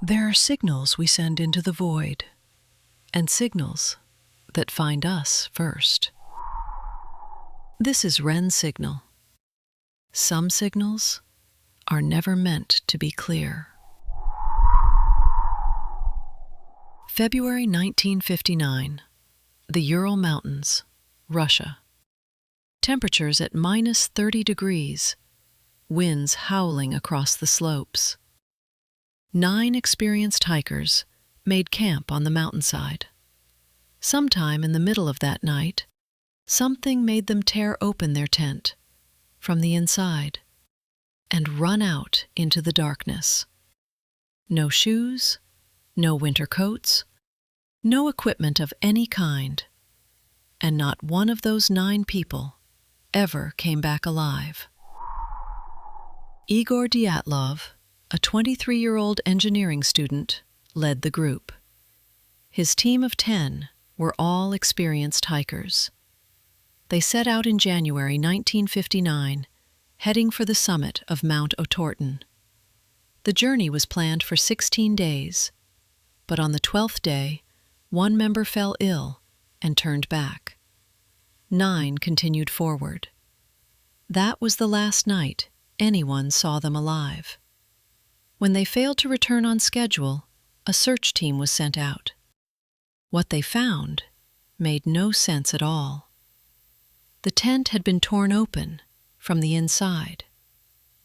There are signals we send into the void, and signals that find us first. This is WREN Signal. Some signals are never meant to be clear. February 1959, the Ural Mountains, Russia. Temperatures at -30 degrees, winds howling across the slopes. 9 experienced hikers made camp on the mountainside. Sometime in the middle of that night, something made them tear open their tent from the inside and run out into the darkness. No shoes, no winter coats, no equipment of any kind, and not one of those 9 people ever came back alive. Igor Dyatlov, a 23-year-old engineering student, led the group. His team of 10 were all experienced hikers. They set out in January 1959, heading for the summit of Mount Otorten. The journey was planned for 16 days, but on the 12th day, one member fell ill and turned back. 9 continued forward. That was the last night anyone saw them alive. When they failed to return on schedule, a search team was sent out. What they found made no sense at all. The tent had been torn open from the inside,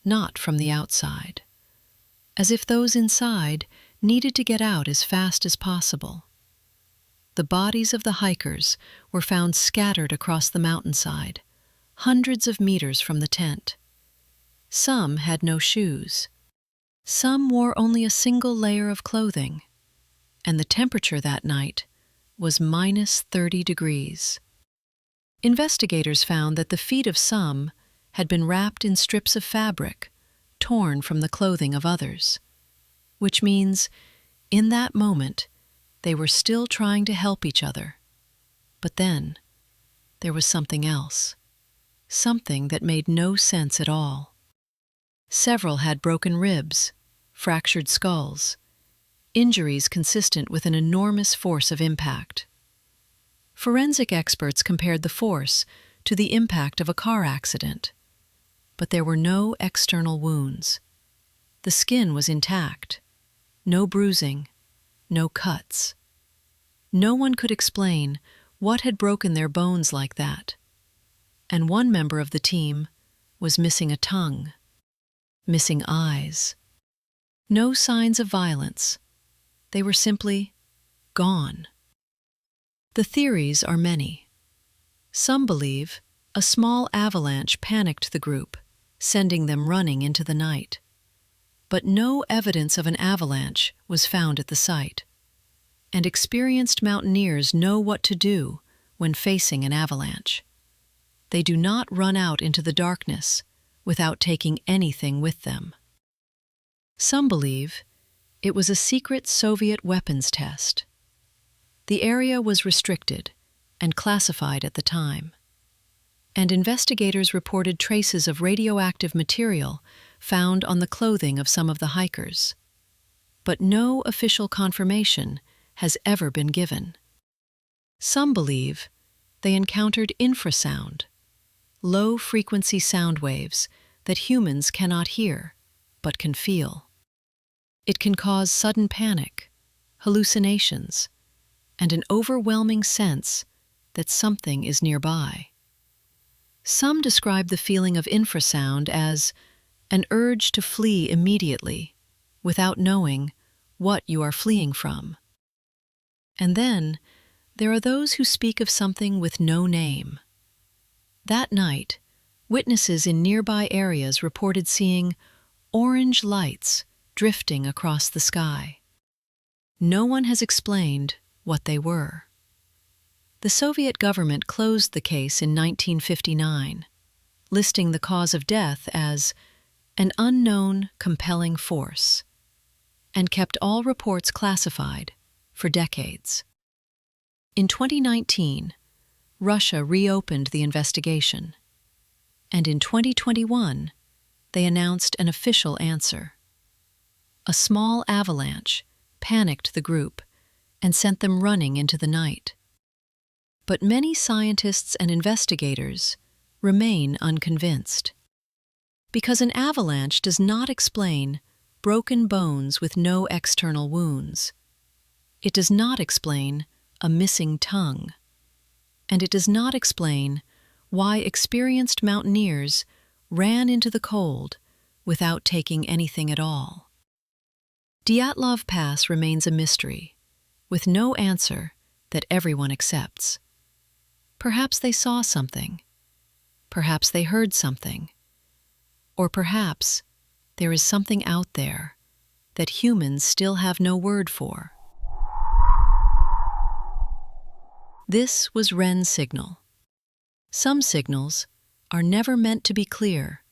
not from the outside, as if those inside needed to get out as fast as possible. The bodies of the hikers were found scattered across the mountainside, hundreds of meters from the tent. Some had no shoes. Some wore only a single layer of clothing, and the temperature that night was -30 degrees. Investigators found that the feet of some had been wrapped in strips of fabric torn from the clothing of others, which means, in that moment, they were still trying to help each other. But then, there was something else, something that made no sense at all. Several had broken ribs, fractured skulls, injuries consistent with an enormous force of impact. Forensic experts compared the force to the impact of a car accident, but there were no external wounds. The skin was intact, no bruising, no cuts. No one could explain what had broken their bones like that, and one member of the team was missing a tongue, missing eyes. No signs of violence. They were simply gone. The theories are many. Some believe a small avalanche panicked the group, sending them running into the night. But no evidence of an avalanche was found at the site, and experienced mountaineers know what to do when facing an avalanche. They do not run out into the darkness without taking anything with them. Some believe it was a secret Soviet weapons test. The area was restricted and classified at the time, and investigators reported traces of radioactive material found on the clothing of some of the hikers. But no official confirmation has ever been given. Some believe they encountered infrasound, low-frequency sound waves that humans cannot hear but can feel. It can cause sudden panic, hallucinations, and an overwhelming sense that something is nearby. Some describe the feeling of infrasound as an urge to flee immediately without knowing what you are fleeing from. And then there are those who speak of something with no name. That night, witnesses in nearby areas reported seeing orange lights drifting across the sky. No one has explained what they were. The Soviet government closed the case in 1959, listing the cause of death as an unknown compelling force, and kept all reports classified for decades. In 2019, Russia reopened the investigation, and in 2021, they announced an official answer. A small avalanche panicked the group and sent them running into the night. But many scientists and investigators remain unconvinced. Because an avalanche does not explain broken bones with no external wounds. It does not explain a missing tongue. And it does not explain why experienced mountaineers ran into the cold without taking anything at all. Dyatlov Pass remains a mystery, with no answer that everyone accepts. Perhaps they saw something. Perhaps they heard something. Or perhaps there is something out there that humans still have no word for. This was WREN Signal. Some signals are never meant to be clear.